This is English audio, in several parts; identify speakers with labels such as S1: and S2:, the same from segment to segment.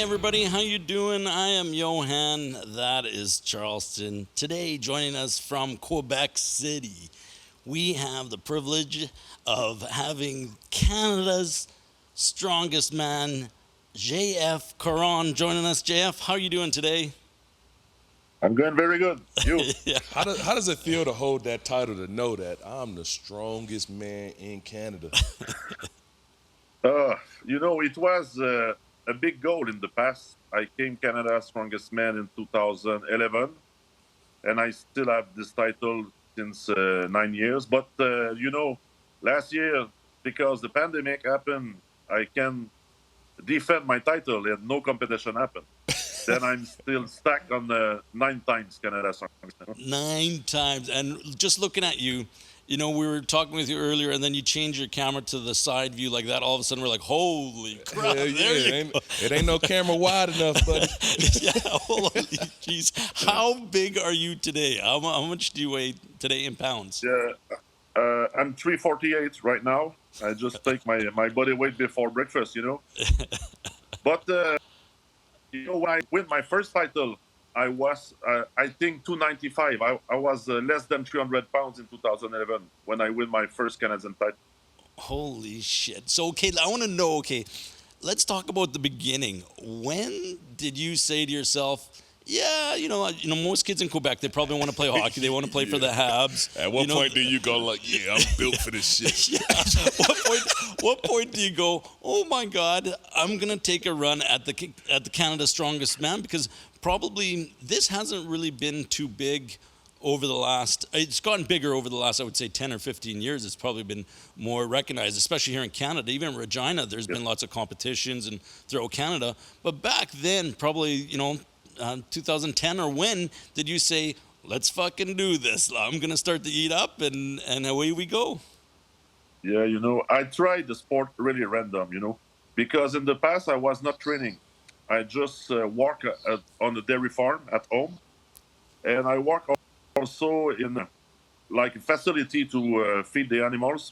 S1: everybody, how you doing? I am Johann, that is Charleston. Today, joining us from Quebec City, we have the privilege of having Canada's strongest man, JF Caron, joining us. JF, how are you doing today?
S2: I'm going very good. You?
S1: Yeah.
S3: How does it feel to hold that title, to know that I'm the strongest man in Canada?
S2: It was a big goal in the past. I came Canada's strongest man in 2011, and I still have this title since 9 years. But last year, because the pandemic happened, I can defend my title and no competition happened. Then I'm still stuck on the 9 times Canada's strongest man.
S1: 9 times. And just looking at you, we were talking with you earlier, and then you change your camera to the side view like that. All of a sudden, we're like, holy crap.
S3: Hell
S1: There
S3: yeah,
S1: you go.
S3: it ain't no camera wide enough, buddy.
S1: Yeah, holy jeez. How big are you today? How much do you weigh today in pounds?
S2: Yeah, I'm 348 right now. I just take my body weight before breakfast. But when I win my first title, I was, I think, 295. I was less than 300 pounds in 2011 when I win my first Canadian title.
S1: Holy shit. So, okay, I want to know, okay, let's talk about the beginning. When did you say to yourself, yeah, most kids in Quebec, they probably want to play hockey. They want to play for the Habs.
S3: At what point do you go like, yeah, I'm built for this shit?
S1: Yeah. What point do you go, oh my God, I'm gonna take a run at the Canada's Strongest Man? Because probably this hasn't really been too big over the last. It's gotten bigger over the last, I would say, 10 or 15 years. It's probably been more recognized, especially here in Canada. Even in Regina, there's been lots of competitions and throughout Canada. But back then, probably 2010, or when did you say, let's fucking do this? I'm gonna start to eat up, and away we go.
S2: Yeah, I tried the sport really random, because in the past I was not training. I just work on the dairy farm at home, and I work also in like a facility to feed the animals.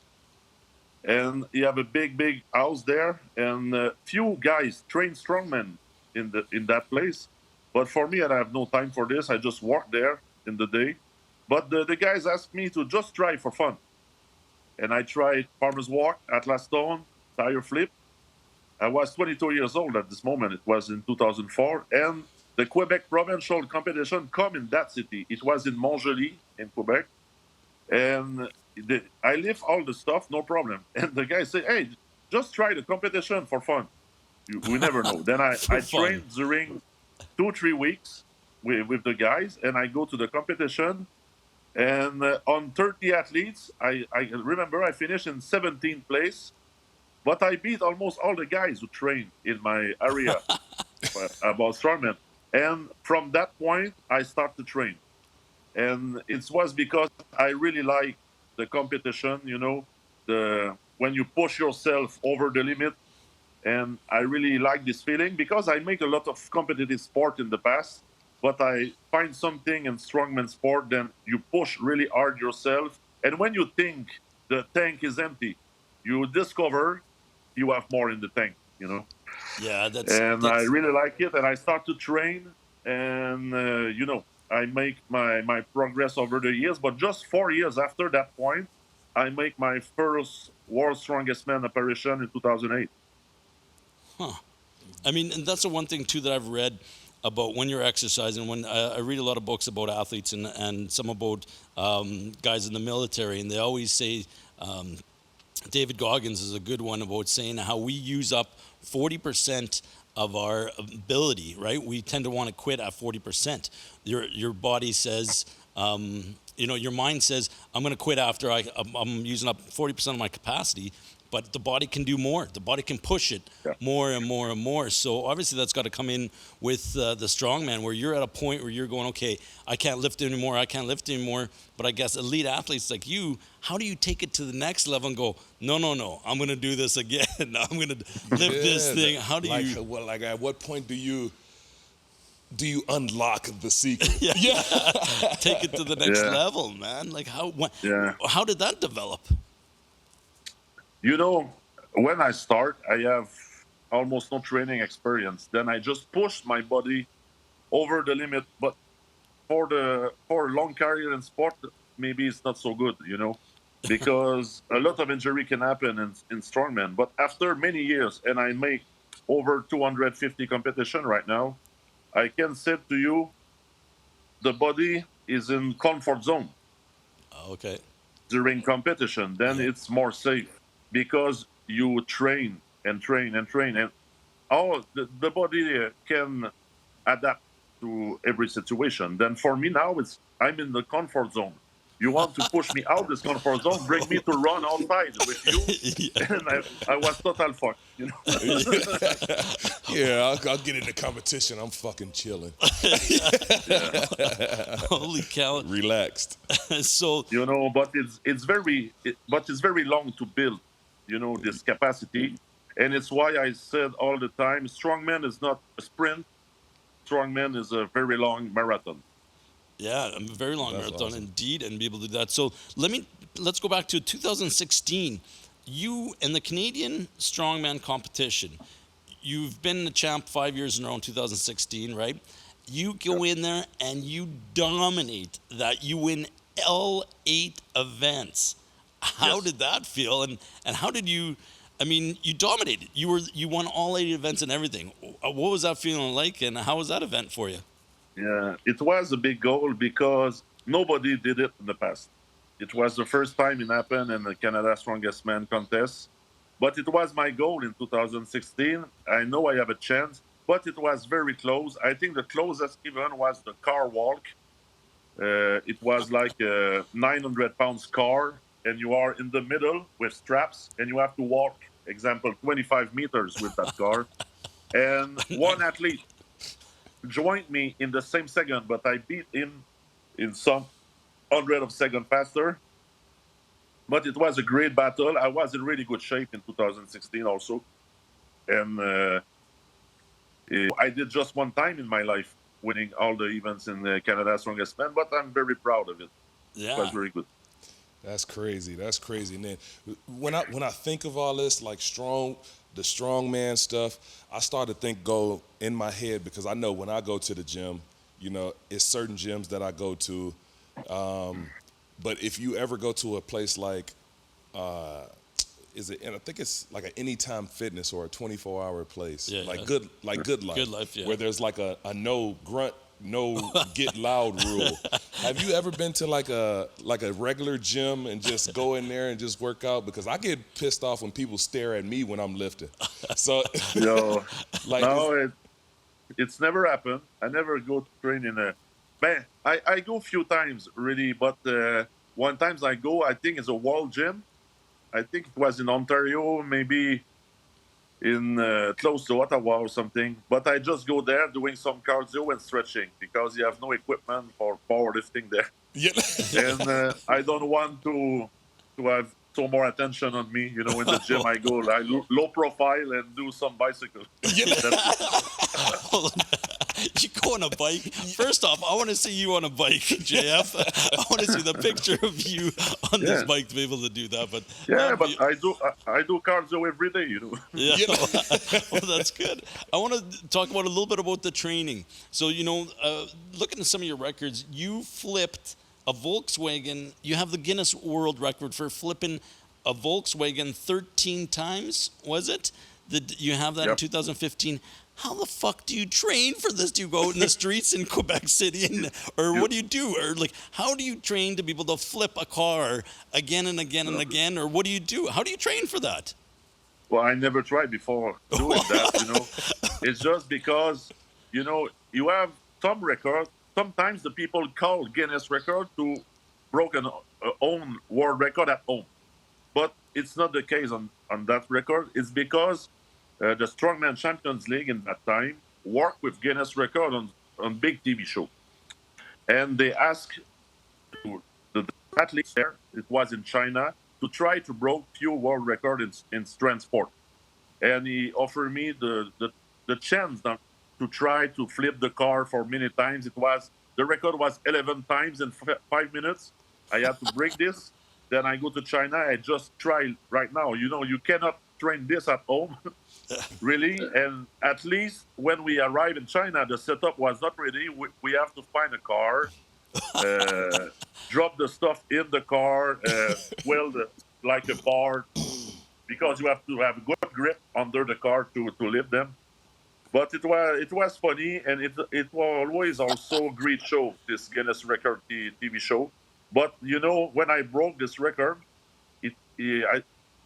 S2: And you have a big house there, and few guys train strongmen in that place. But for me, I have no time for this. I just work there in the day. But the guys asked me to just try for fun. And I tried farmer's walk, Atlas stone, tire flip. I was 22 years old at this moment. It was in 2004. And the Quebec provincial competition come in that city. It was in Montjoli in Quebec. And I lift all the stuff, no problem. And the guy said, hey, just try the competition for fun. We never know. Then I trained during 2-3 weeks with the guys, and I go to the competition. And on 30 athletes, I remember I finished in 17th place, but I beat almost all the guys who train in my area about strongman. And from that point, I started to train. And it was because I really like the competition, when you push yourself over the limit. And I really like this feeling because I make a lot of competitive sport in the past, but I find something in strongman sport, then you push really hard yourself. And when you think the tank is empty, you discover you have more in the tank.
S1: Yeah,
S2: And I really like it. And I start to train, and, I make my progress over the years. But just 4 years after that point, I make my first World's Strongest Man apparition in 2008.
S1: Huh. I mean, and that's the one thing too that I've read about when you're exercising. When I read a lot of books about athletes and some about guys in the military, and they always say, David Goggins is a good one about saying how we use up 40% of our ability, right? We tend to want to quit at 40%. Your body says, your mind says, I'm going to quit after I'm using up 40% of my capacity. But the body can do more. The body can push it more and more and more. So obviously that's got to come in with the strongman, where you're at a point where you're going, okay, I can't lift anymore. But I guess elite athletes like you, how do you take it to the next level and go, no, I'm going to do this again. I'm going to lift this thing. How do you?
S3: Well, like at what point do you unlock the secret?
S1: Yeah. Take it to the next level, man. Like how did that develop?
S2: When I start, I have almost no training experience. Then I just pushed my body over the limit. But for a long career in sport, maybe it's not so good, because a lot of injury can happen in strongman. But after many years, and I make over 250 competition right now, I can say to you, the body is in comfort zone
S1: Okay.
S2: during competition. Then
S1: Yeah.
S2: it's more safe because you train and train and train, and all the body can adapt to every situation. Then for me now, I'm in the comfort zone. You want to push me out this comfort zone, bring me to run outside with you,
S1: Yeah.
S2: and I was total fucked.
S3: Yeah, I'll get into competition. I'm fucking chilling,
S1: Holy cow.
S3: relaxed.
S1: So,
S2: But it's very long to build, this capacity, and it's why I said all the time, strongman is not a sprint. Strongman is a very long marathon.
S1: yeah, a very long
S3: That's
S1: marathon
S3: awesome.
S1: indeed, and be able to do that. So let's go back to 2016. You in the Canadian strongman competition, you've been the champ 5 years in a row in 2016, right? You go in there and you dominate that. You win all 8 events. How
S2: Yes.
S1: did that feel? And how did you? I mean, you dominated. You won all 8 events and everything. What was that feeling like, and how was that event for you?
S2: Yeah, it was a big goal because nobody did it in the past. It was the first time it happened in the Canada Strongest Man contest. But it was my goal in 2016. I know I have a chance, but it was very close. I think the closest even was the car walk. It was like a 900 pounds car, and you are in the middle with straps, and you have to walk, example, 25 meters with that car. And one athlete joined me in the same second, but I beat him in some hundred of second faster. But it was a great battle. I was in really good shape in 2016 also, and I did just one time in my life, winning all the events in Canada Strongest Man. But I'm very proud of it. It was
S1: Yeah.
S2: very good.
S3: That's crazy. That's crazy. And then when I think of all this, like the strongman stuff, I start to go in my head because I know when I go to the gym, it's certain gyms that I go to. But if you ever go to a place like, and I think it's like an Anytime Fitness or a 24-hour place,
S1: Yeah,
S3: like
S1: yeah.
S3: Good Life,
S1: Good Life, yeah.
S3: where there's like a no grunt, no get loud rule. Have you ever been to like a regular gym and just go in there and just work out? Because I get pissed off when people stare at me when I'm lifting. So,
S2: Yo,
S3: like,
S2: no, it's never happened. I never go to train in a. Man, I go a few times really, but one times I go, I think it's a wall gym. I think it was in Ontario, maybe in close to Ottawa or something. But I just go there doing some cardio and stretching because you have no equipment for powerlifting there,
S3: yeah.
S2: and I don't want to have so more attention on me. In the gym I go like low profile and do some bicycle. That's it.
S1: Hold on. You go on a bike. First off, I want to see you on a bike, JF. I want to see the picture of you on this
S2: Yeah.
S1: bike to be able to do that. But
S2: Yeah,
S1: that'd
S2: but
S1: be-
S2: I do cardio every day.
S1: yeah,
S3: Yeah.
S1: well, that's good. I want to talk about a little bit about the training. So, looking at some of your records, you flipped a Volkswagen. You have the Guinness World Record for flipping a Volkswagen 13 times, was it? You have that in
S2: Yep.
S1: 2015. How the fuck do you train for this? Do you go out in the streets in Quebec City, or
S2: You-
S1: what do you do? Or how do you train to be able to flip a car again and again and again? Or what do you do? How do you train for that?
S2: Well, I never tried before doing that. It's just because, you have some record. Sometimes the people call Guinness record to broken own world record at home. But it's not the case on that record. It's because the Strongman Champions League in that time worked with Guinness record on big TV show. And they asked the athletes there, it was in China, to try to break few world record in strength sport. And he offered me the chance to try to flip the car for many times. The record was 11 times in 5 minutes. I had to break this. Then I go to China. I just try right now. You cannot train this at home, really. And at least when we arrive in China, the setup was not ready. We have to find a car, uh, drop the stuff in the car, weld like a bar, because you have to have good grip under the car to lift them. But it was funny, and it was always also a great show. This Guinness record TV show. But when I broke this record, it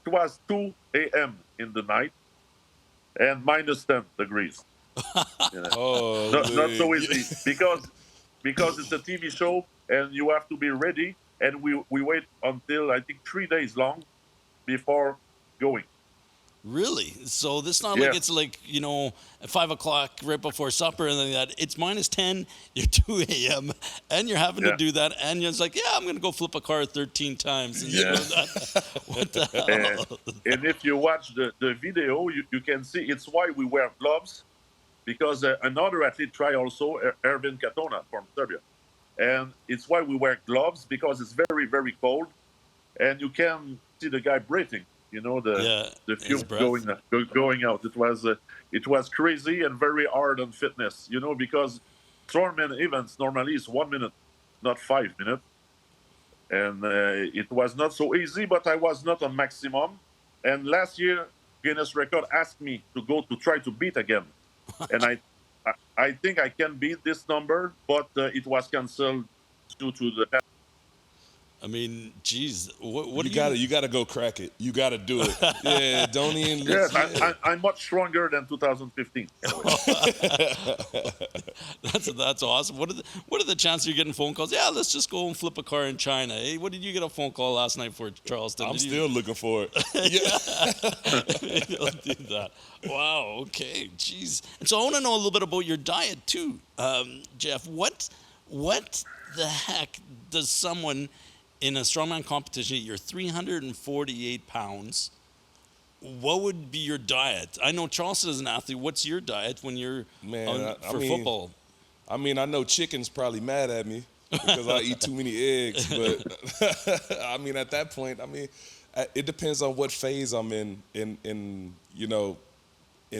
S2: was 2 a.m. in the night and -10 degrees.
S3: Oh,
S2: Not so easy because it's a TV show and you have to be ready. And we wait until I think 3 days long before going.
S1: Really? So this not
S2: Yeah.
S1: like it's like, at 5 o'clock right before supper and then that. It's -10, you're 2 a.m. and you're having to
S2: Yeah.
S1: do that. And you're just like, yeah, I'm going to go flip a car 13 times. And
S2: Yeah.
S1: what the
S2: And,
S1: hell?
S2: and if you watch the video, you can see it's why we wear gloves, because another athlete tried also, Ervin Katona from Serbia. And it's why we wear gloves, because it's very, very cold. And you can see the guy breathing, the
S1: his
S2: fumes
S1: breath.
S2: going out. It was crazy and very hard on fitness, because strongman events normally is 1 minute, not 5 minutes. And it was not so easy, but I was not on maximum. And last year, Guinness record asked me to go to try to beat again. And I think I can beat this number, but it was canceled due to the.
S1: I mean, geez, what
S3: you gotta go crack it. You gotta do it. Yeah, don't even.
S2: Yes,
S3: Yeah.
S2: I'm much stronger than 2015.
S1: That's awesome. What are the chances you're getting phone calls? Yeah, let's just go and flip a car in China. Hey, what did you get a phone call last night for, Charleston?
S3: I'm still looking for it. Yeah.
S1: You'll do that. Wow. Okay. Jeez. And so I want to know a little bit about your diet too, Jeff. What the heck does someone in a strongman competition? You're 348 pounds. What would be your diet? I know Charleston is an athlete. What's your diet when you're for football?
S3: I mean, I know chicken's probably mad at me because I eat too many eggs. But I mean, at that point, it depends on what phase I'm in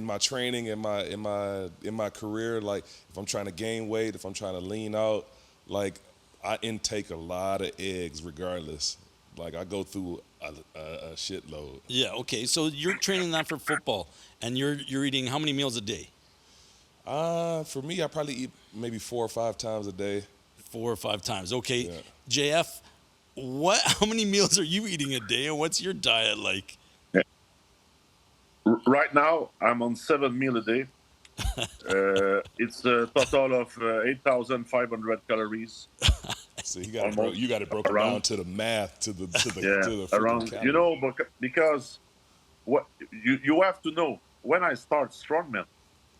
S3: my training, in my career. Like if I'm trying to gain weight, if I'm trying to lean out, like I intake a lot of eggs regardless. Like I go through a shitload.
S1: Yeah. Okay. So you're training that for football, and you're eating how many meals a day?
S3: For me, I probably eat maybe 4 or 5 times a day.
S1: 4 or 5 times. Okay.
S3: Yeah.
S1: JF, how many meals are you eating a day, and what's your diet like?
S2: Right now, I'm on 7 meals a day. It's a total of 8,500 calories.
S3: So you got it broken
S2: around.
S3: down to the math, to the
S2: Around.
S3: calories.
S2: Because what you have to know, when I start strongman,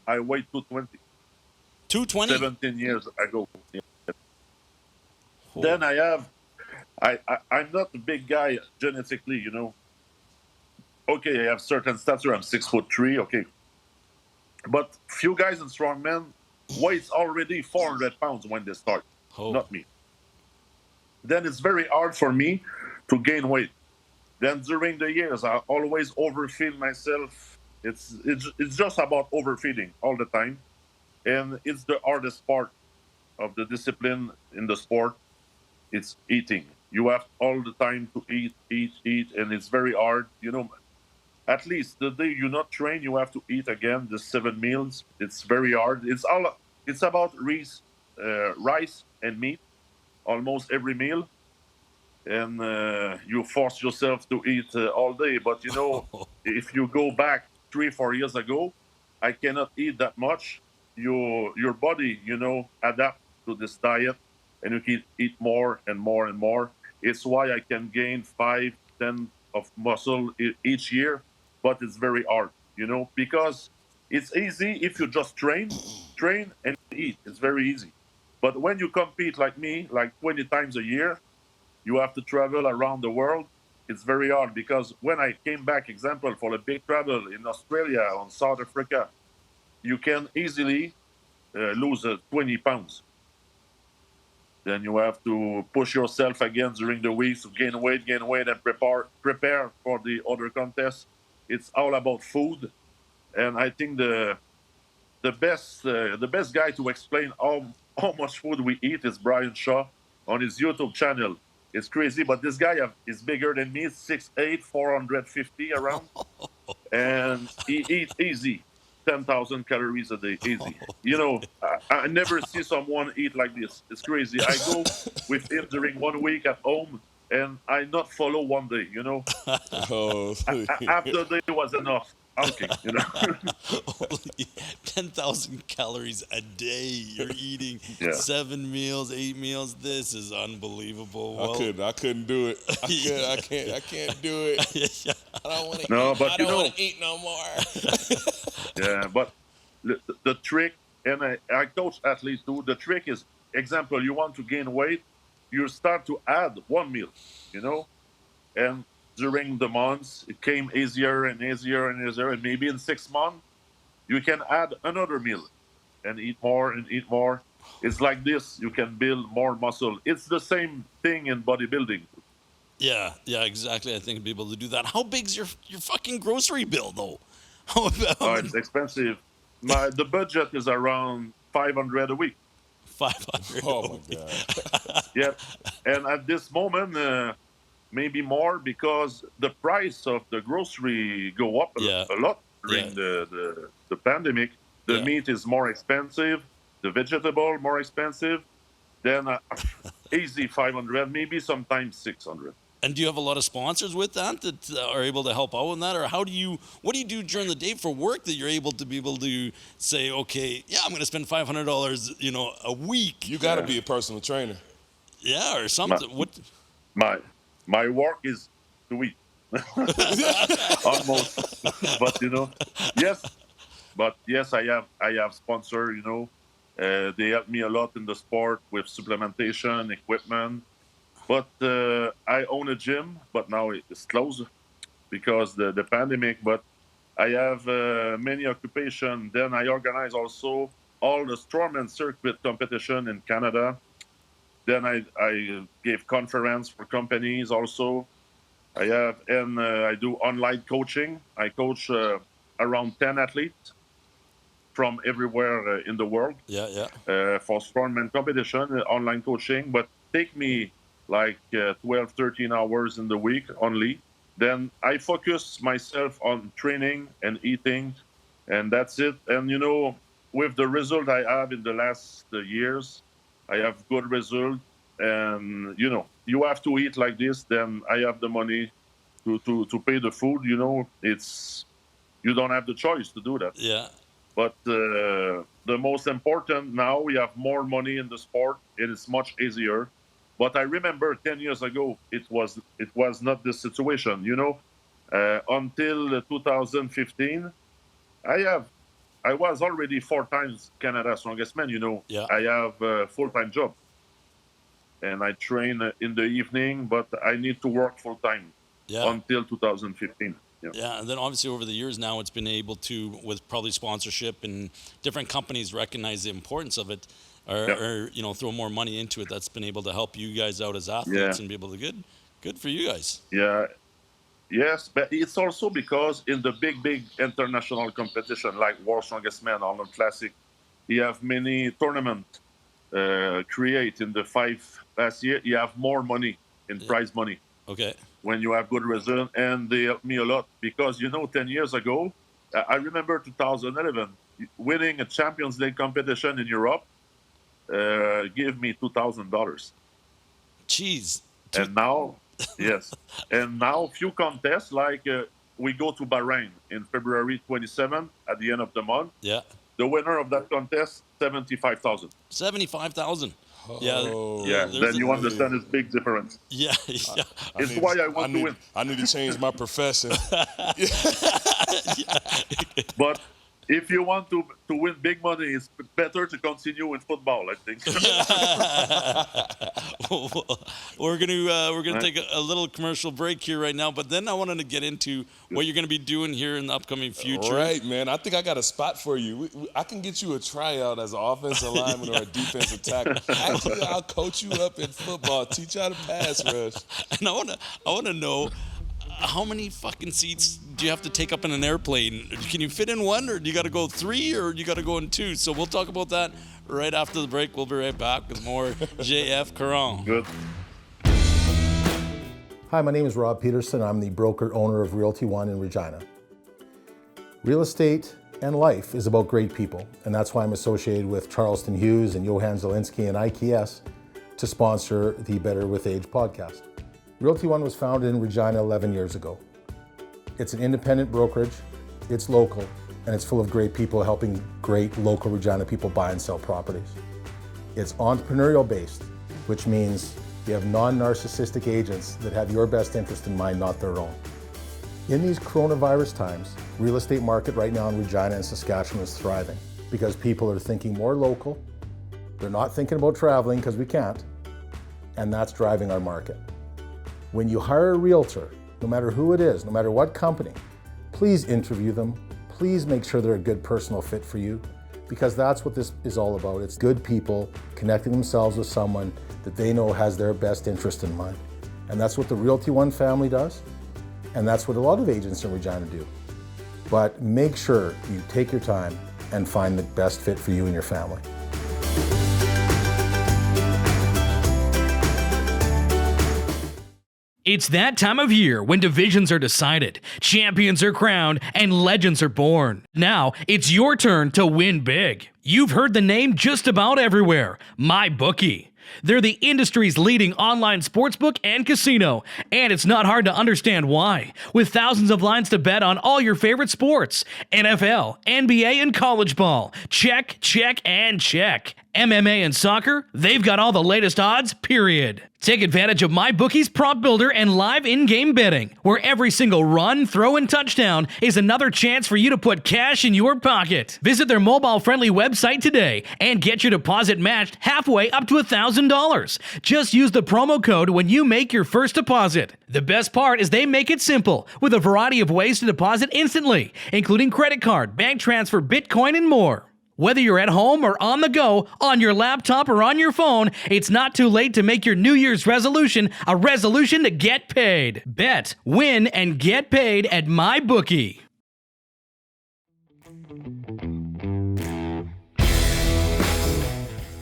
S2: I weighed 220.
S1: 220.
S2: 17 years ago. Yeah.
S1: Oh.
S2: Then I'm not a big guy genetically, Okay, I have certain stature. I'm 6'3". Okay, but few guys in strongman weighs already 400 pounds when they start.
S1: Oh.
S2: Not me. Then it's very hard for me to gain weight. Then during the years, I always overfeed myself. It's just about overfeeding all the time, and it's the hardest part of the discipline in the sport. It's eating. You have all the time to eat, and it's very hard. At least the day you not train, you have to eat again the 7 meals. It's very hard. It's about rice and meat almost every meal, and you force yourself to eat all day. But if you go back 3-4 years ago, I cannot eat that much. Your body, adapt to this diet, and you can eat more and more and more. It's why I can gain 5-10 of muscle each year, but it's very hard, because it's easy if you just train and eat. It's very easy. But when you compete like me, like 20 times a year, you have to travel around the world. It's very hard, because when I came back, example, for a big travel in Australia, on South Africa, you can easily lose 20 pounds. Then you have to push yourself again during the week to gain weight, and prepare for the other contests. it's all about food. And I think the best guy to explain how much food we eat is Brian Shaw on his YouTube channel. It's crazy, but this guy is bigger than me, 6'8", 450 around, and he eat easy 10,000 calories a day, easy. You know, I never see someone eat like this. It's crazy. I go with him during 1 week at home, and I not follow one day. You know,
S3: Oh,
S2: after the day was enough. Okay, you know.
S1: Holy 10,000 calories a day. You're eating
S2: Yeah.
S1: 7 meals, 8 meals. This is unbelievable.
S3: I couldn't do it. I can't do it.
S1: Yeah.
S3: I don't want to
S2: No,
S3: eat.
S2: but
S3: I
S2: you
S3: don't
S2: know,
S3: want to eat no more.
S2: yeah, but the trick, and I coach athletes too. The trick is, example, you want to gain weight, you start to add one meal, you know, and during the months it came easier and easier and easier, and maybe in 6 months you can add another meal and eat more and eat more. It's like this. You can build more muscle. It's the same thing in bodybuilding.
S1: Yeah, exactly. I think I'd be able to do that. How big's your fucking grocery bill though? How many?
S2: It's expensive. The budget is around 500 a week.
S1: 500.
S3: Oh my god.
S2: Yeah, and at this moment, maybe more because the price of the grocery go up
S1: Yeah.
S2: a lot during
S1: Yeah.
S2: the pandemic. The
S1: Yeah.
S2: meat is more expensive, the vegetable more expensive. Then easy 500, maybe sometimes 600.
S1: And do you have a lot of sponsors with that are able to help out with that, or what do you do during the day for work that you're able to say, okay, yeah, I'm going to spend $500, a week,
S3: You got to be a personal trainer.
S1: yeah, or
S2: My,
S1: something. What?
S2: my work is to eat almost, but yes, I have sponsor. They help me a lot in the sport with supplementation equipment. But I own a gym, but now it's closed because the pandemic. But I have many occupation. Then I organize also all the Strongman circuit competition in Canada. Then I gave conference for companies also. I do online coaching. I coach around 10 athletes from everywhere in the world
S1: Yeah.
S2: for Strongman competition, online coaching. But take me like 12, 13 hours in the week only. Then I focus myself on training and eating, and that's it. And with the result I have in the last years, I have good result. And you have to eat like this. Then I have the money to pay the food. You don't have the choice to do that.
S1: Yeah.
S2: But the most important now, we have more money in the sport. It is much easier. But I remember 10 years ago, it was not this situation. Until 2015, I was already 4 times Canada's strongest man.
S1: Yeah.
S2: I have a full-time job, and I train in the evening, but I need to work full-time
S1: Yeah.
S2: until 2015. Yeah.
S1: Yeah, and then obviously over the years now it's been able to, with probably sponsorship and different companies recognize the importance of it, or throw more money into it. That's been able to help you guys out as athletes and be able to good for you guys.
S2: Yeah. Yes, but it's also because in the big international competition like World Strongest Man, Arnold Classic, you have many tournaments create in the 5 last year. You have more money in prize money
S1: Okay.
S2: when you have good result, and they help me a lot because 10 years ago, I remember 2011 winning a Champions League competition in Europe gave me $2,000.
S1: Jeez.
S2: And now, yes, and now few contests like we go to Bahrain in February 27 at the end of the month.
S1: Yeah.
S2: The winner of that contest, 75,000.
S1: 75,000.
S3: Oh,
S2: Yeah,
S1: there's
S2: then
S1: a-
S2: you understand it's big difference.
S1: Yeah.
S2: It's why I want to win.
S3: I need to change my profession.
S2: But if you want to win big money, it's better to continue in football, I think.
S1: We're gonna take a little commercial break here right now, but then I wanted to get into what you're gonna be doing here in the upcoming future.
S3: Right, man. I think I got a spot for you. I can get you a tryout as an offensive lineman or a defensive tackle. Actually, I'll coach you up in football, teach you how to pass rush.
S1: And I wanna know how many fucking seats do you have to take up in an airplane? Can you fit in one, or do you got to go 3, or you got to go in 2? So we'll talk about that right after the break. We'll be right back with more JF Caron.
S2: Good.
S4: Hi, my name is Rob Peterson. I'm the broker owner of Realty One in Regina. Real estate and life is about great people, and that's why I'm associated with Charleston Hughes and Johann Zielinski and IKS to sponsor the Better With Age podcast. Realty One was founded in Regina 11 years ago. It's an independent brokerage, it's local, and it's full of great people helping great local Regina people buy and sell properties. It's entrepreneurial based, which means you have non-narcissistic agents that have your best interest in mind, not their own. In these coronavirus times, real estate market right now in Regina and Saskatchewan is thriving because people are thinking more local. They're not thinking about traveling because we can't, and that's driving our market. When you hire a realtor, no matter who it is, no matter what company, please interview them. Please make sure they're a good personal fit for you, because that's what this is all about. It's good people connecting themselves with someone that they know has their best interest in mind. And that's what the Realty One family does, and that's what a lot of agents in Regina do. But make sure you take your time and find the best fit for you and your family.
S5: It's that time of year when divisions are decided, champions are crowned, and legends are born. Now, it's your turn to win big. You've heard the name just about everywhere, MyBookie. They're the industry's leading online sportsbook and casino, and it's not hard to understand why. With thousands of lines to bet on all your favorite sports, NFL, NBA, and college ball. Check, check, and check. MMA and soccer, they've got all the latest odds, period. Take advantage of MyBookie's prop builder and live in-game betting, where every single run, throw, and touchdown is another chance for you to put cash in your pocket. Visit their mobile-friendly website today and get your deposit matched halfway up to $1,000. Just use the promo code when you make your first deposit. The best part is they make it simple, with a variety of ways to deposit instantly, including credit card, bank transfer, Bitcoin, and more. Whether you're at home or on the go, on your laptop or on your phone, it's not too late to make your New Year's resolution a resolution to get paid. Bet, win, and get paid at MyBookie.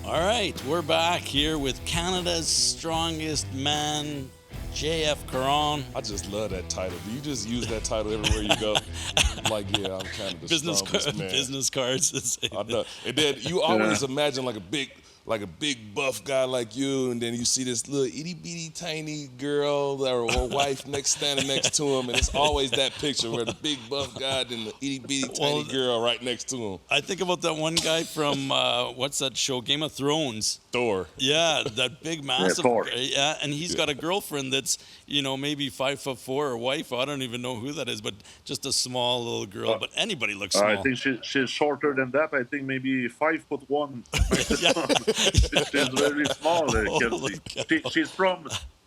S1: All right, we're back here with Canada's strongest man, JF Caron.
S3: I just love that title. Do you just use that title everywhere you go? Like, yeah, I'm kind of the strongest man.
S1: Business cards.
S3: I know. And then you always imagine like a big buff guy like you, and then you see this little itty bitty tiny girl or wife standing next to him, and it's always that picture where the big buff guy and the itty bitty tiny girl right next to him.
S1: I think about that one guy from what's that show, Game of Thrones.
S3: Thor.
S1: Yeah, that big massive.
S2: Thor.
S1: Yeah, and he's got a girlfriend that's maybe 5'4" or wife. I don't even know who that is, but just a small little girl. But anybody looks small.
S2: I think she's shorter than that. I think maybe 5'1". She's very small, Kelsey.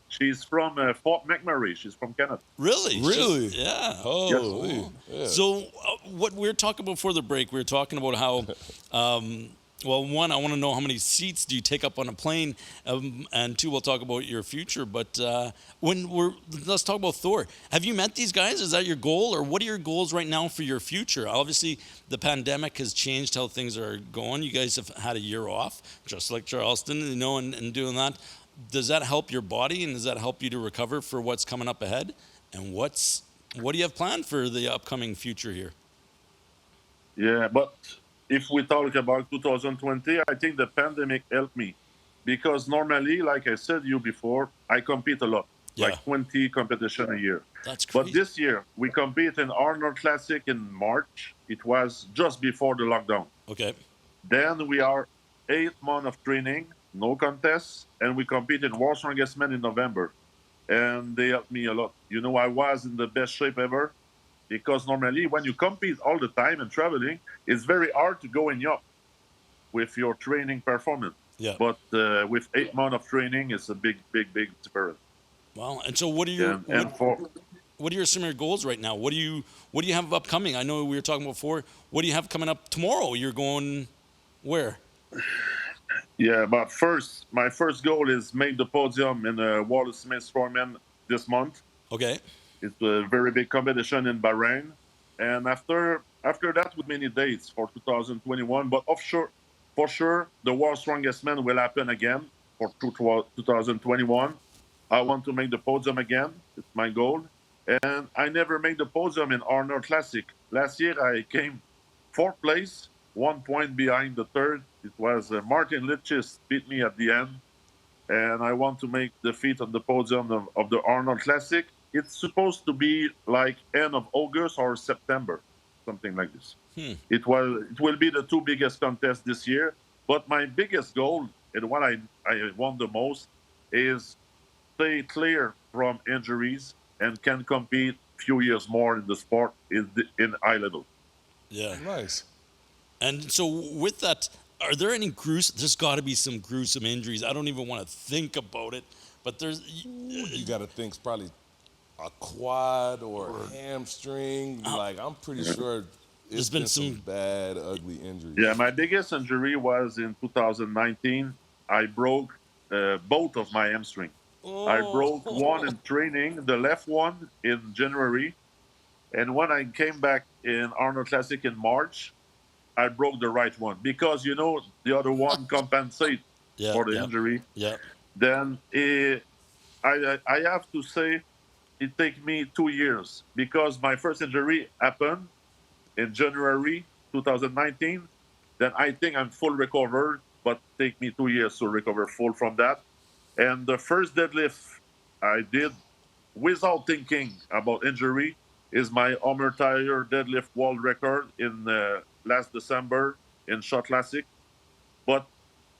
S2: She's from Fort McMurray. She's from Canada.
S1: Really?
S3: Really?
S1: Yeah.
S3: Holy. Yeah.
S1: So what we were talking about before the break, we were talking about how, one, I want to know how many seats do you take up on a plane, and two, we'll talk about your future. But let's talk about Thor. Have you met these guys? Is that your goal, or what are your goals right now for your future? Obviously, the pandemic has changed how things are going. You guys have had a year off, just like Charleston, and doing that. Does that help your body, and does that help you to recover for what's coming up ahead? And what do you have planned for the upcoming future here?
S2: Yeah, but if we talk about 2020, I think the pandemic helped me, because normally, like I said to you before, I compete a lot, like 20 competition a year.
S1: That's crazy.
S2: But this year, we compete in Arnold Classic in March. It was just before the lockdown.
S1: Okay.
S2: Then we are 8 months of training, no contests, and we compete in World's Strongest Man in November. And they helped me a lot. I was in the best shape ever, because normally when you compete all the time and traveling, it's very hard to go in up with your training performance.
S1: Yeah.
S2: But with 8 months of training, it's a big difference.
S1: Wow. And so what are your what are some of your goals right now? What do you have upcoming? I know we were talking before. What do you have coming up tomorrow? You're going where?
S2: Yeah, but my first goal is make the podium in Wallace Smith Strongman this month.
S1: Okay.
S2: It's a very big competition in Bahrain. And after that, with many dates for 2021, but offshore, for sure, the World's Strongest Man will happen again for 2021. I want to make the podium again. It's my goal. And I never made the podium in Arnold Classic. Last year, I came fourth place, 1 point behind the third. It was Martin Litchis beat me at the end. And I want to make the feat on the podium of the Arnold Classic. It's supposed to be like end of August or September, something like this. It will be the two biggest contests this year. But my biggest goal and what I want the most is stay clear from injuries and can compete few years more in the sport in high level.
S1: Yeah.
S3: Nice.
S1: And so with that, are there any gruesome? There's got to be some gruesome injuries. I don't even want to think about it. But there's.
S3: You got to think it's probably a quad or a hamstring. Like, I'm pretty sure
S1: There's
S3: it's
S1: been
S3: been some bad, ugly injuries.
S2: Yeah, my biggest injury was in 2019. I broke both of my hamstring. I broke one in training, the left one in January. And when I came back in Arnold Classic in March, I broke the right one because, the other one compensate for the injury.
S1: Yeah.
S2: Then I have to say it took me 2 years because my first injury happened in January 2019. Then I think I'm full recovered, but take me 2 years to recover full from that. And the first deadlift I did without thinking about injury is my Homer Tire deadlift world record in last December in Shot Classic. But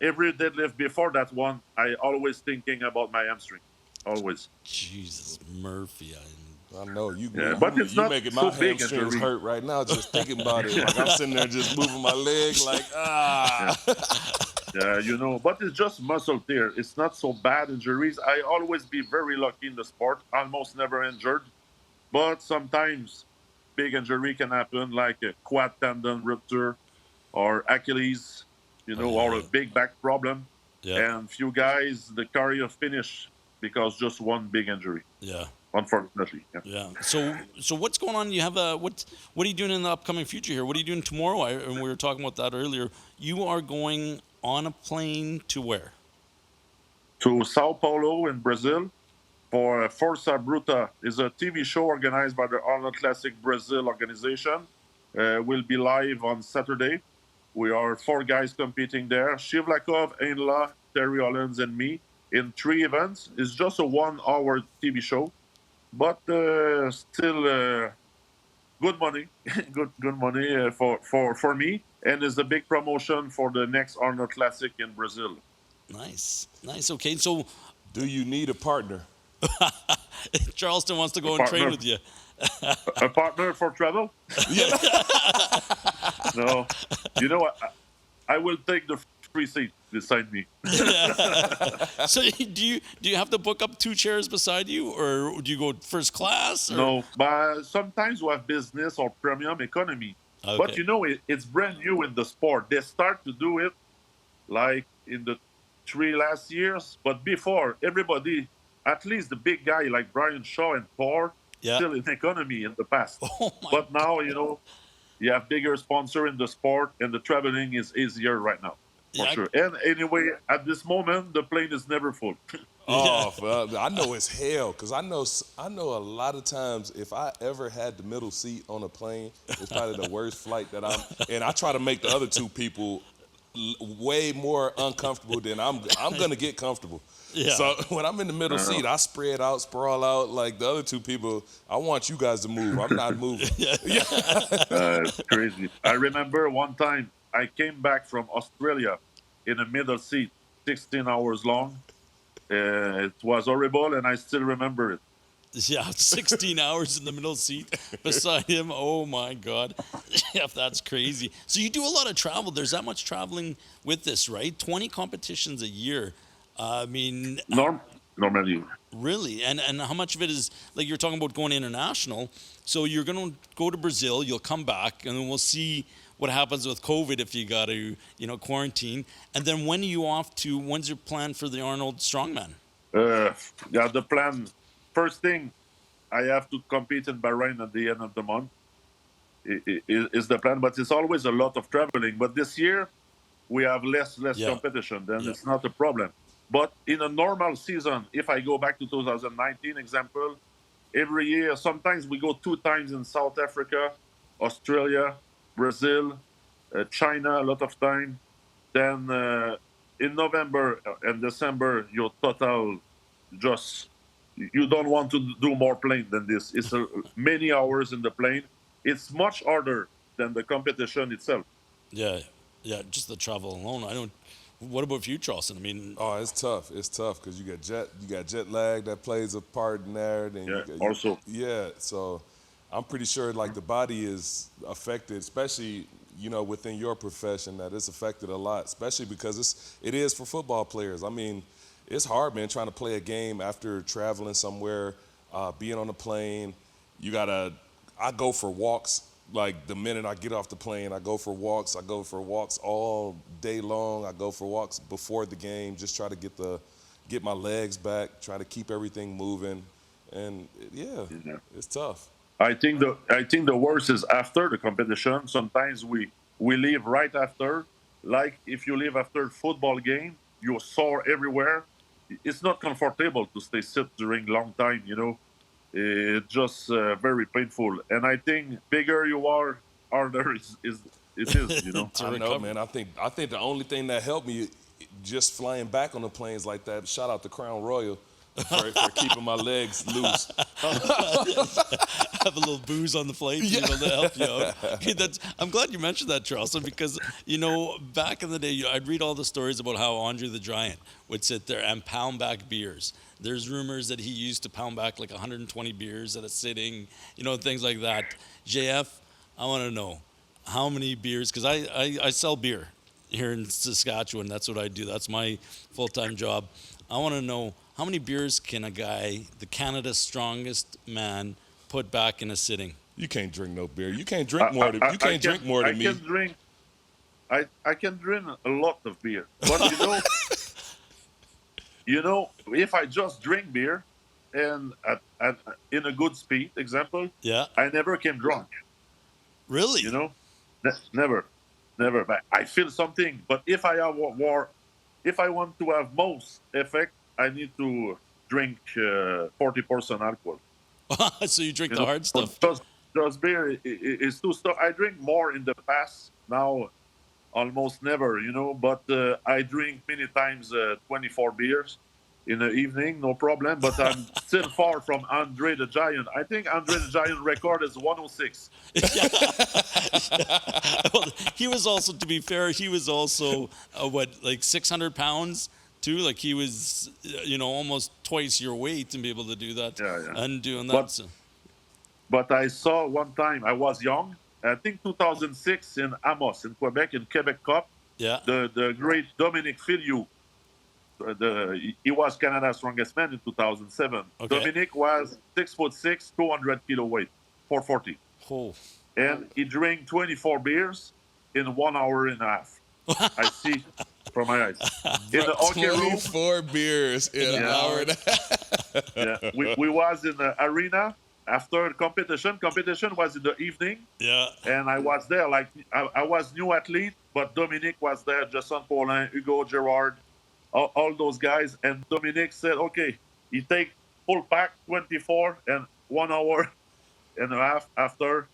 S2: every deadlift before that one, I always thinking about my hamstring, always.
S1: Jesus, Murphy.
S3: I know you.
S2: But it's not
S3: making
S2: so
S3: my
S2: big
S3: hamstrings
S2: injury.
S3: hurt right now just thinking about it. Like, I'm sitting there just moving my leg, like
S2: Yeah, but it's just muscle tear. It's not so bad injuries. I always be very lucky in the sport, almost never injured. But sometimes big injury can happen, like a quad tendon rupture or Achilles, or a big back problem.
S1: Yeah.
S2: And few guys, the career finish because just one big injury.
S1: Yeah.
S2: Unfortunately.
S1: Yeah. So what's going on? You have what are you doing in the upcoming future here? What are you doing tomorrow? And we were talking about that earlier. You are going on a plane to where?
S2: To Sao Paulo in Brazil for Força Bruta. Is a TV show organized by the Arnold Classic Brazil organization. Will be live on Saturday. We are 4 guys competing there. Shivlakov, Ainla, Terry Hollins, and me in 3 events. It's just a 1-hour TV show, but still good money, good money for me, and it's a big promotion for the next Arnold Classic in Brazil.
S1: Nice. Okay, so
S3: do you need a partner?
S1: Charleston wants to go and train with you.
S2: A partner for travel? No. You know what? I will take the free seat beside me.
S1: So do you have to book up 2 chairs beside you, or do you go first class? Or?
S2: No, but sometimes we have business or premium economy.
S1: Okay.
S2: But it's brand new in the sport. They start to do it like in the 3 last years. But before, everybody, at least the big guy like Brian Shaw and Thor, still in economy in the past. But now, you have bigger sponsor in the sport, and the traveling is easier right now, for sure. And anyway, at this moment, the plane is never full.
S3: I know it's hell, because I know a lot of times if I ever had the middle seat on a plane, it's probably the worst flight that and I try to make the other 2 people way more uncomfortable than I'm going to get comfortable.
S1: Yeah.
S3: So when I'm in the middle seat, I spread out, sprawl out like the other 2 people. I want you guys to move. I'm not moving.
S2: It's crazy. I remember one time I came back from Australia in a middle seat, 16 hours long. It was horrible, and I still remember it.
S1: Yeah, 16 hours in the middle seat beside him. Oh, my God. Yeah, that's crazy. So you do a lot of travel. There's that much traveling with this, right? 20 competitions a year. I mean...
S2: Normally.
S1: Really? And how much of it is, like you're talking about going international, so you're going to go to Brazil, you'll come back, and then we'll see what happens with COVID if you got to, quarantine. And then when are you off to, when's your plan for the Arnold Strongman?
S2: The plan, first thing, I have to compete in Bahrain at the end of the month. Is the plan, but it's always a lot of traveling. But this year we have less
S1: Yeah.
S2: competition, then
S1: Yeah.
S2: it's not a problem. But in a normal season, if I go back to 2019 example, every year sometimes we go 2 times in South Africa, Australia, Brazil, China a lot of time. Then in November and December, your total just you don't want to do more plane than this. It's many hours in the plane. It's much harder than the competition itself.
S1: Yeah, yeah, just the travel alone. I don't. What about you, Charleston? I mean,
S3: Oh, it's tough. It's tough because you got jet lag that plays a part in there. Then
S2: Yeah,
S3: you got,
S2: also.
S3: yeah. So I'm pretty sure like the body is affected, especially within your profession, that it's affected a lot, especially because it is for football players. I mean, it's hard, man, trying to play a game after traveling somewhere, being on a plane. I go for walks. Like the minute I get off the plane, I go for walks. I go for walks all day long. I go for walks before the game, just try to get my legs back, try to keep everything moving. And yeah, it's tough.
S2: I think the worst is after the competition. Sometimes we leave right after. Like if you leave after football game, you're sore everywhere. It's not comfortable to stay sit during long time. It's just very painful. And I think bigger you are, harder it is.
S1: To
S3: I know,
S1: recover.
S3: man. I think the only thing that helped me just flying back on the planes like that. Shout out to Crown Royal for keeping my legs loose.
S1: Have a little booze on the flight to help you out. Hey, I'm glad you mentioned that, Charleston, because back in the day, I'd read all the stories about how Andre the Giant would sit there and pound back beers. There's rumors that he used to pound back like 120 beers at a sitting, things like that. JF, I want to know how many beers, because I sell beer here in Saskatchewan. That's what I do. That's my full-time job. I want to know how many beers can a guy, the Canada's strongest man, put back in a sitting?
S3: You can't drink no beer. You can't drink more than drink more than me.
S2: I can drink a lot of beer, but if I just drink beer and in a good speed, example,
S1: Yeah.
S2: I never came drunk.
S1: Really?
S2: Never. But I feel something. But if I want to have most effect, I need to drink 40% alcohol.
S1: So you drink the hard stuff.
S2: Just beer is too stuff. I drink more in the past. Now, almost never, But I drink many times 24 beers in the evening, no problem. But I'm still far from Andre the Giant. I think Andre the Giant record is 106.
S1: Well, he was also, to be fair, like 600 pounds too? Like he was, almost twice your weight to be able to do that.
S2: Yeah.
S1: And doing that.
S2: But I saw one time, I was young, I think 2006 in Amos, in Quebec, in Quebec Cup.
S1: Yeah.
S2: The great Dominic Filiou, he was Canada's strongest man in 2007.
S1: Okay.
S2: Dominic was 6'6", 200 kilo weight, 440.
S1: Oh.
S2: And he drank 24 beers in 1 hour and a half. I see from my eyes. In the hockey room,
S3: 24 beers in an hour and a half.
S2: yeah, we was in the arena after competition. Competition was in the evening.
S1: Yeah.
S2: And I was there, like I was new athlete, but Dominic was there, Jason Paulin, Hugo Gerard, all those guys. And Dominic said, okay, he take full pack, 24, and 1 hour and a half after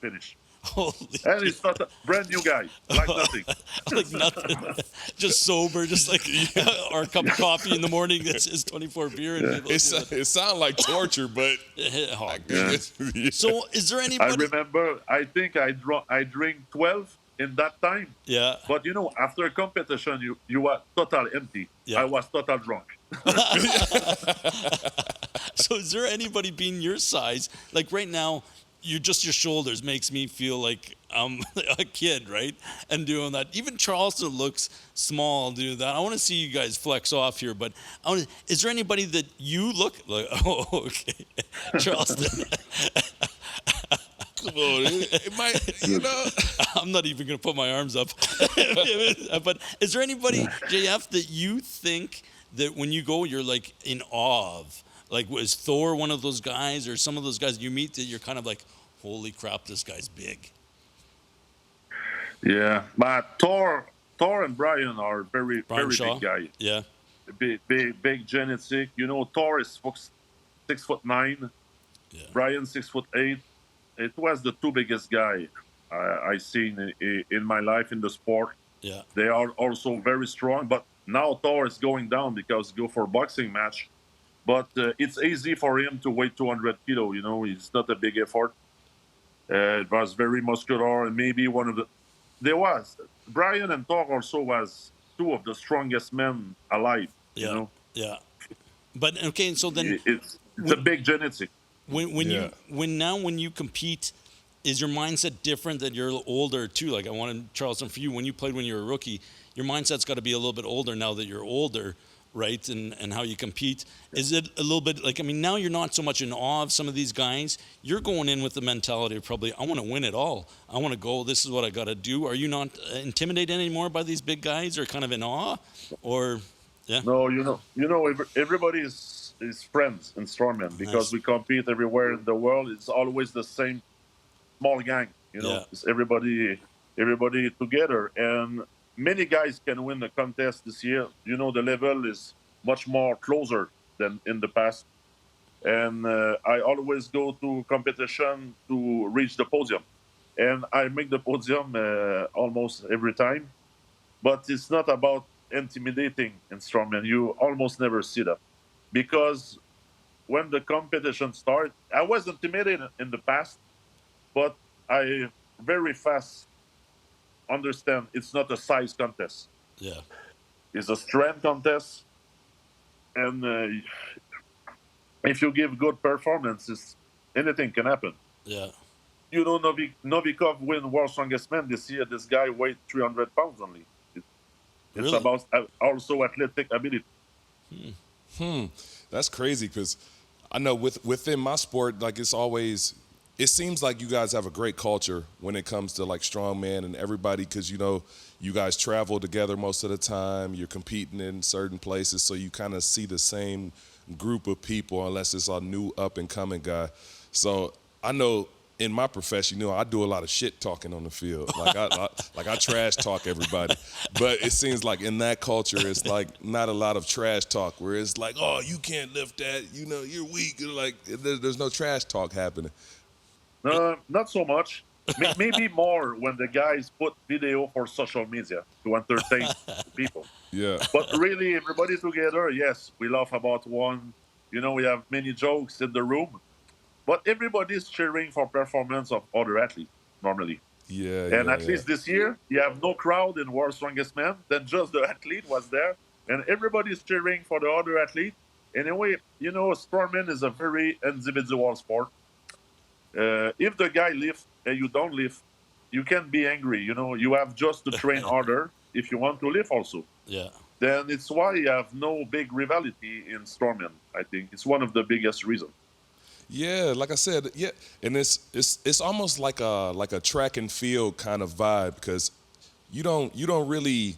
S2: finish.
S1: Holy
S2: And he's not a brand new guy, like nothing.
S1: like nothing. Just sober, just like or a cup of coffee in the morning that says 24 beer. And
S3: It sounds like torture, but
S1: hard.
S3: yeah.
S1: So is there
S2: I
S1: anybody?
S2: remember, I think I drink 12 in that time.
S1: Yeah.
S2: But after competition, you are total empty.
S1: Yeah.
S2: I was total drunk.
S1: So is there anybody being your size? Like right now, your shoulders makes me feel like I'm a kid, right? And doing that. Even Charleston looks small doing that. I want to see you guys flex off here, but is there anybody that you look like? Oh, okay. Charleston.
S3: Come on, it might,
S1: I'm not even going to put my arms up. But is there anybody, JF, that you think that when you go, you're like in awe of? Like, was Thor one of those guys, or some of those guys you meet that you're kind of like, holy crap, this guy's big?
S2: Yeah, but Thor and Brian are very
S1: Brian
S2: very
S1: Shaw?
S2: big guys.
S1: Yeah.
S2: Big genetic. You know, Thor is 6'9".
S1: Yeah.
S2: Brian 6'8". It was the two biggest guy I seen in my life in the sport.
S1: Yeah.
S2: They are also very strong, but now Thor is going down because he go for boxing match. But it's easy for him to weigh 200 kilo. You know, it's not a big effort. It was very muscular, and maybe one of the. There was Brian and Thor also was two of the strongest men alive.
S1: Yeah.
S2: You know,
S1: Yeah. But okay, so then
S2: it's a big genetic.
S1: when when you compete, is your mindset different that you're older too? Like I wanted Charleston for you when you played when you were a rookie, your mindset's got to be a little bit older now that you're older, right? And how you compete. Is it a little bit like, I mean, now you're not so much in awe of some of these guys. You're going in with the mentality of probably, I want to win it all. I want to go. This is what I got to do. Are you not intimidated anymore by these big guys, or kind of in awe, or? Yeah.
S2: No, everybody is friends in Strongman because
S1: Nice.
S2: we compete everywhere in the world. It's always the same small gang. You know,
S1: Yeah.
S2: it's everybody together, and many guys can win the contest this year. You know, the level is much more closer than in the past, and I always go to competition to reach the podium, and I make the podium almost every time. But it's not about intimidating in Strongman. You almost never see that because when the competition started, I was intimidated in the past, but I very fast understand it's not a size contest.
S1: Yeah.
S2: It's a strength contest, and if you give good performances, anything can happen.
S1: Yeah.
S2: You know, Novikov win World Strongest Man this year. This guy weighed 300 pounds only. It's
S1: Really?
S2: about also athletic ability.
S3: That's crazy because I know within my sport, like it seems like you guys have a great culture when it comes to like strongman and everybody, because you guys travel together most of the time. You're competing in certain places, so you kind of see the same group of people, unless it's a new up and coming guy. So I know in my profession, I do a lot of shit talking on the field. Like I trash talk everybody. But it seems like in that culture, it's like not a lot of trash talk where it's like, oh, you can't lift that. You're weak. Like there's no trash talk happening.
S2: Not so much. Maybe more when the guys put video for social media to entertain people.
S3: Yeah.
S2: But really, everybody together, yes, we laugh about one. We have many jokes in the room. But everybody's cheering for performance of other athletes, normally.
S3: Yeah.
S2: And at least this year, you have no crowd in World's Strongest Man. Then just the athlete was there. And everybody's cheering for the other athlete. Anyway, strongman is a very individual sport. If the guy lifts and you don't lift, you can be angry. You have just to train harder if you want to lift also.
S1: Yeah.
S2: Then it's why you have no big rivalry in strongman. I think it's one of the biggest reasons.
S3: Yeah, like I said, yeah, and it's almost like a track and field kind of vibe, because you don't really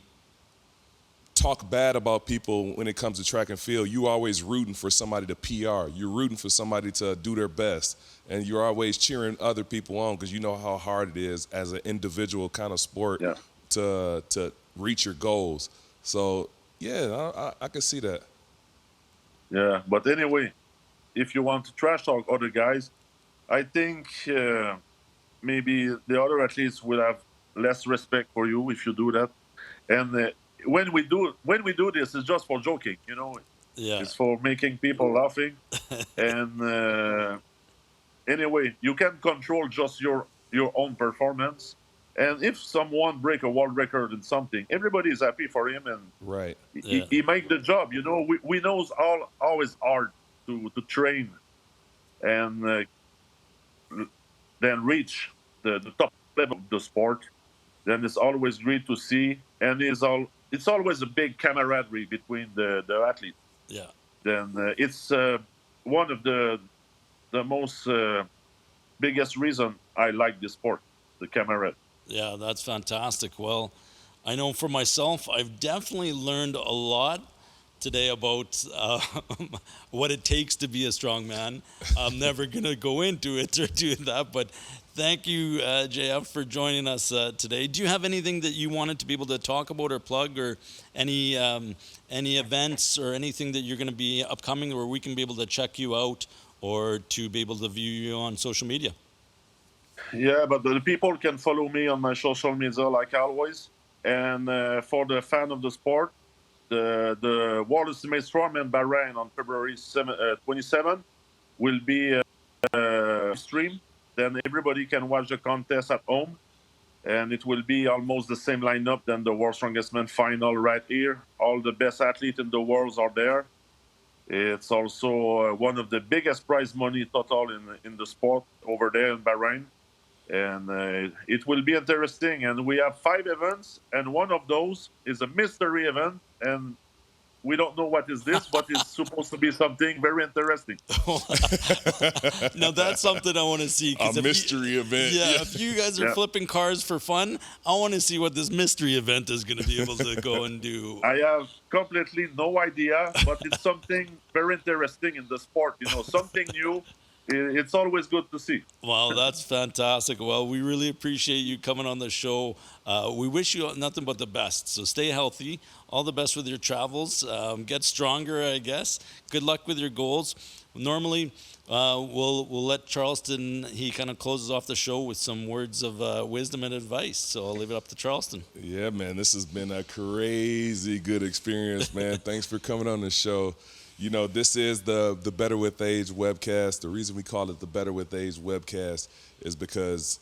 S3: talk bad about people when it comes to track and field. You always rooting for somebody to PR. You're rooting for somebody to do their best, and you're always cheering other people on because you know how hard it is as an individual kind of sport to reach your goals. So yeah, I can see that.
S2: Yeah, but anyway, if you want to trash talk other guys, I think maybe the other athletes will have less respect for you if you do that. And when we do this, it's just for joking,
S1: Yeah.
S2: It's for making people laughing. And anyway, you can control just your own performance. And if someone break a world record in something, everybody is happy for him, and
S3: Right.
S2: he make the job. We know it's always hard to train and then reach the top level of the sport. Then it's always great to see, and it's always a big camaraderie between the athletes.
S1: Yeah.
S2: Then it's one of the most biggest reason I like this sport, the camaraderie.
S1: Yeah, that's fantastic. Well, I know for myself, I've definitely learned a lot today about what it takes to be a strong man. I'm never going to go into it or do that, but thank you, JF, for joining us today. Do you have anything that you wanted to be able to talk about or plug, or any events or anything that you're going to be upcoming where we can be able to check you out or to be able to view you on social media?
S2: Yeah, but the people can follow me on my social media like always. And for the fan of the sport, the World Ultimate Strongman Bahrain on February 27 will be stream. Then everybody can watch the contest at home. And it will be almost the same lineup than the World Strongest Man final right here. All the best athletes in the world are there. It's also one of the biggest prize money total in the sport over there in Bahrain. And it will be interesting. And we have 5 events, and one of those is a mystery event. And we don't know what is this, but it's supposed to be something very interesting.
S1: Now that's something I want to see.
S3: A mystery event.
S1: Yeah, if you guys are flipping cars for fun, I want to see what this mystery event is going to be able to go and do.
S2: I have completely no idea, but it's something very interesting in the sport. Something new. It's always good to see.
S1: Wow, that's fantastic. Well, we really appreciate you coming on the show. We wish you nothing but the best. So stay healthy. All the best with your travels. Get stronger, I guess. Good luck with your goals. Normally, we'll let Charleston, he kind of closes off the show with some words of wisdom and advice. So I'll leave it up to Charleston.
S3: Yeah, man, this has been a crazy good experience, man. Thanks for coming on the show. This is the Better With Age webcast. The reason we call it the Better With Age webcast is because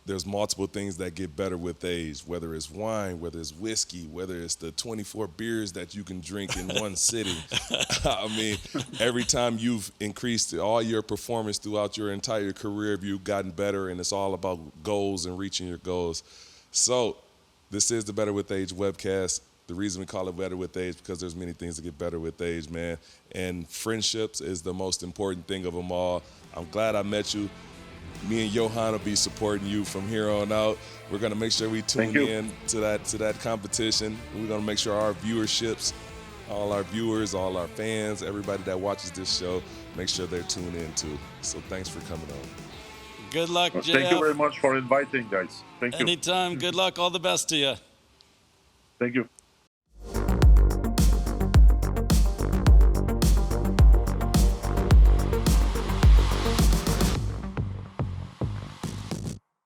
S3: there's multiple things that get better with age, whether it's wine, whether it's whiskey, whether it's the 24 beers that you can drink in one sitting. I mean, every time you've increased all your performance throughout your entire career, you've gotten better, and it's all about goals and reaching your goals. So this is the Better With Age webcast. The reason we call it Better With Age because there's many things that get better with age, man. And friendships is the most important thing of them all. I'm glad I met you. Me and Johann will be supporting you from here on out. We're gonna make sure we tune in to that competition. We're gonna make sure our viewerships, all our viewers, all our fans, everybody that watches this show, make sure they're tuned in too. So thanks for coming on.
S1: Good luck, JF.
S2: Thank you very much for inviting, guys. Thank you.
S1: Anytime. Good luck. All the best to you.
S2: Thank you.